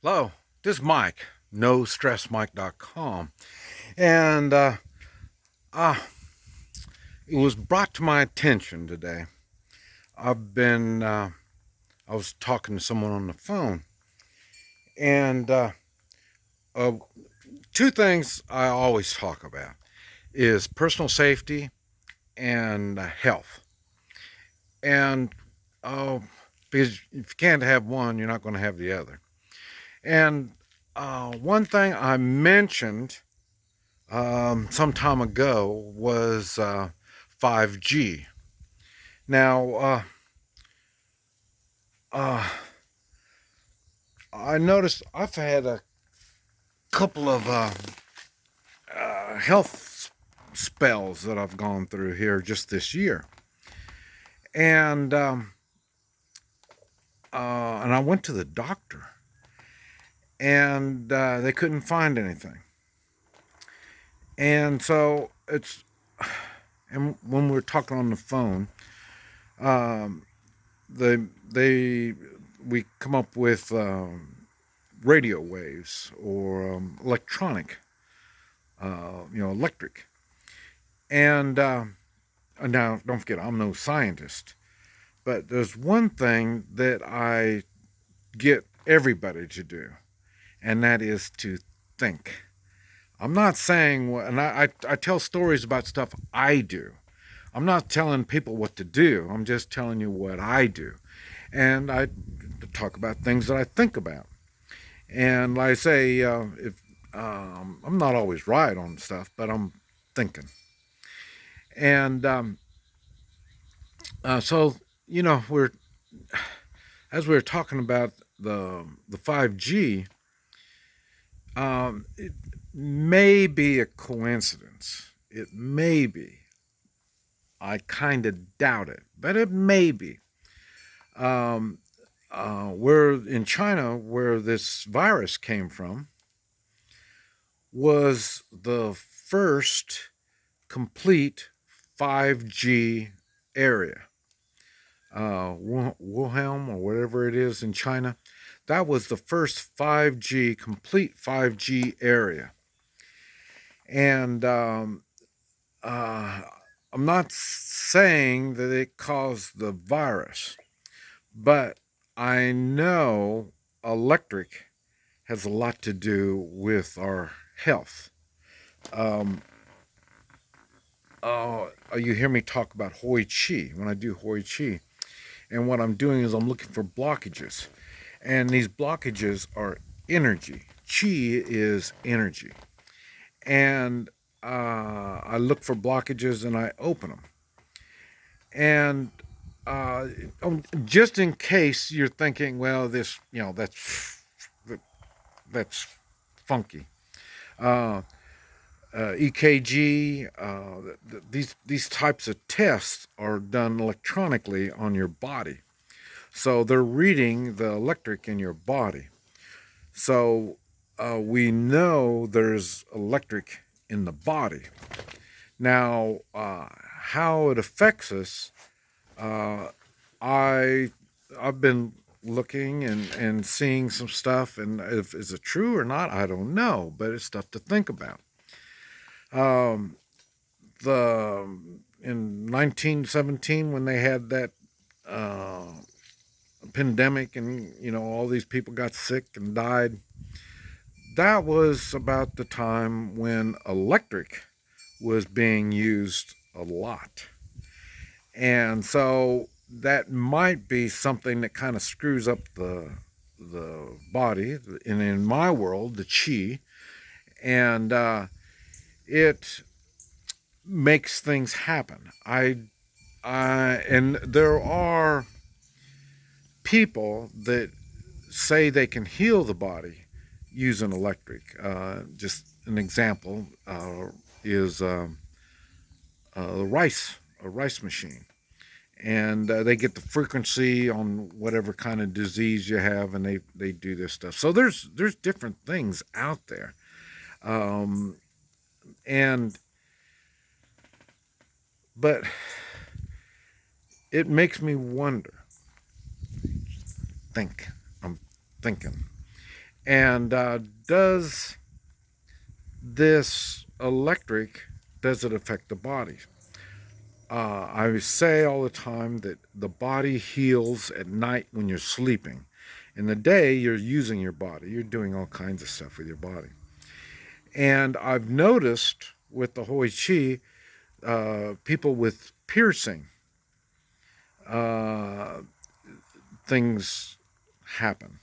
Hello, this is Mike, NoStressMike.com, and uh, it was brought to my attention today. I was talking to someone on the phone, and uh, two things I always talk about is personal safety and health, and uh, because if you can't have one, you're not going to have the other. And one thing I mentioned some time ago was 5G. Now, uh, I noticed I've had a couple of health spells that I've gone through here just this year, and and I went to the doctor, and they couldn't find anything, and so it's and when we were talking on the phone, um, they we come up with radio waves or electronic, electric. And now, don't forget, I'm no scientist, but there's one thing that I get everybody to do, and that is to think. I'm not saying, and I tell stories about stuff I do. I'm not telling people what to do. I'm just telling you what I do. And I talk about things that I think about. And like I say, if I'm not always right on stuff, but I'm thinking. And so, we're as we were talking about the 5G, it may be a coincidence. It may be. I kind of doubt it, but it may be. Um, where in China, where this virus came from, was the first complete 5G area. Wuhan or whatever it is in China, that was the first 5G, complete 5G area. And uh, I'm not saying that it caused the virus, but I know electric has a lot to do with our health. Um, you hear me talk about Hoi Chi when I do Hoi Chi. And what I'm doing is I'm looking for blockages. And these blockages are energy. Chi is energy. And I look for blockages and I open them. And just in case you're thinking, well, this, that's funky. Uh, EKG, these types of tests are done electronically on your body. So they're reading the electric in your body. So we know there's electric in the body. Now, how it affects us, uh, I I've been looking and seeing some stuff, and if is it true or not, I don't know, but it's stuff to think about. Um, the In 1917 when they had that uh, pandemic, and all these people got sick and died, that was about the time when electric was being used a lot. And so that might be something that kind of screws up the body, and in my world, the chi, and it makes things happen. And there are people that say they can heal the body using electric. Just an example is a rice machine, and they get the frequency on whatever kind of disease you have, and they do this stuff. So there's different things out there, um, and but it makes me wonder. Think I'm thinking, And does this electric, does it affect the body? I say all the time that the body heals at night when you're sleeping. In the day, you're using your body. You're doing all kinds of stuff with your body. And I've noticed with the Hoi Chi, people with piercing, uh, things happen.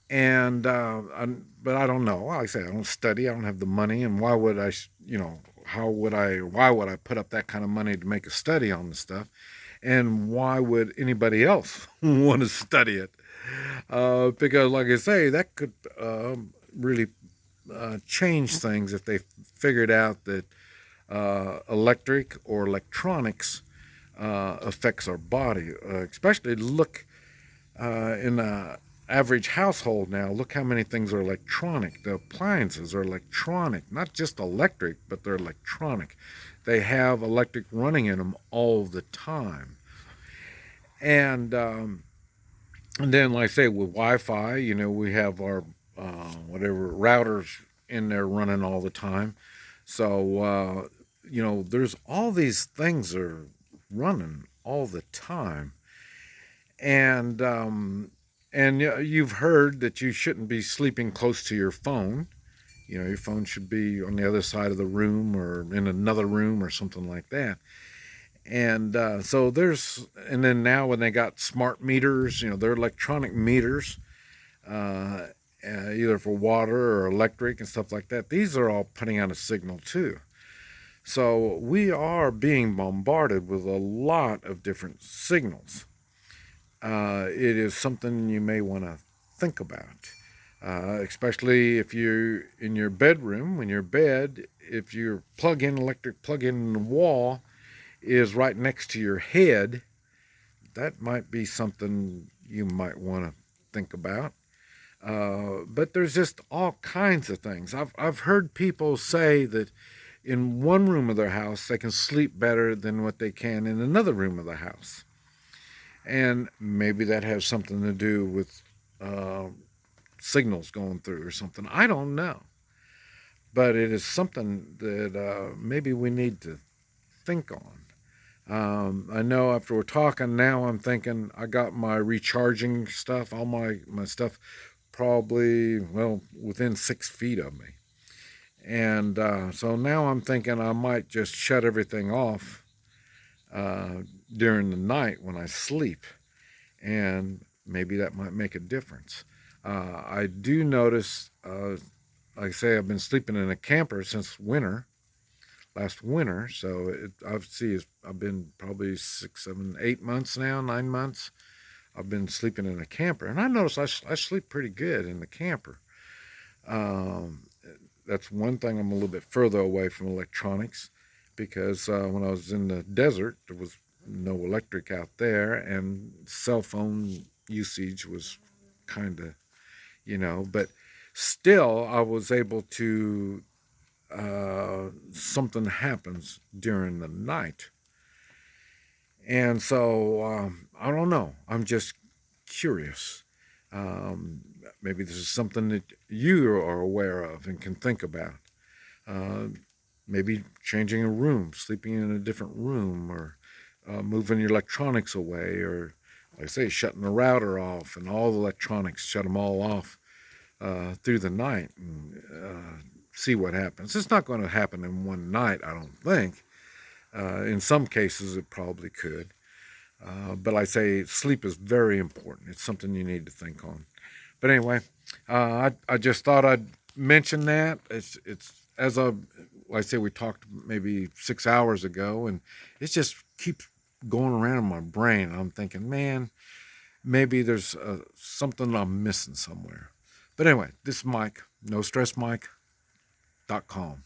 And but I don't know. Like I say, I don't study. I don't have the money, and why would I? How would I? Why would I put up that kind of money to make a study on the stuff? And why would anybody else want to study it? Because, like I say, that could really change things if they figured out that electric or electronics affects our body. Especially look in a average household now. Look how many things are electronic. The appliances are electronic, not just electric, but they're electronic. They have electric running in them all the time. And and then, like I say, with Wi-Fi, we have our whatever routers in there running all the time. So there's all these things are running all the time, and you've heard that you shouldn't be sleeping close to your phone. Your phone should be on the other side of the room or in another room or something like that. And so and then now when they got smart meters, they're electronic meters, uh, either for water or electric and stuff like that. These are all putting out a signal too. So we are being bombarded with a lot of different signals. It is something you may want to think about, especially if you're in your bedroom, when your bed, if your electric plug in the wall is right next to your head, that might be something you might want to think about. But there's just all kinds of things. I've heard people say that in one room of their house they can sleep better than what they can in another room of the house, and maybe that has something to do with uh, signals going through or something. I don't know, but it is something that maybe we need to think on. I know after we're talking now, I'm thinking I got my recharging stuff, all my stuff, probably well within 6 feet of me, and so now I'm thinking I might just shut everything off uh, during the night when I sleep, and maybe that might make a difference. I do notice, like I say, I've been sleeping in a camper since last winter. So obviously I've been probably 6, 7, 8 months now, 9 months. I've been sleeping in a camper, and I notice I sleep pretty good in the camper. Um, that's one thing. I'm a little bit further away from electronics because when I was in the desert, there was no electric out there, and cell phone usage was kind of, but still I was able to something happens during the night. And so I don't know. I'm just curious. Um, Maybe this is something that you are aware of and can think about. Uh, Maybe changing a room, sleeping in a different room, or moving your electronics away, or like I say, shutting the router off and all the electronics, shut them all off through the night and see what happens. It's not going to happen in one night, I don't think. In some cases, it probably could. But I say sleep is very important. It's something you need to think on. But anyway, I just thought I'd mention that. It's as like I say, we talked maybe 6 hours ago, and it just keeps going around in my brain. I'm thinking, man, maybe there's something I'm missing somewhere. But anyway, this is Mike, no stress Mike.com.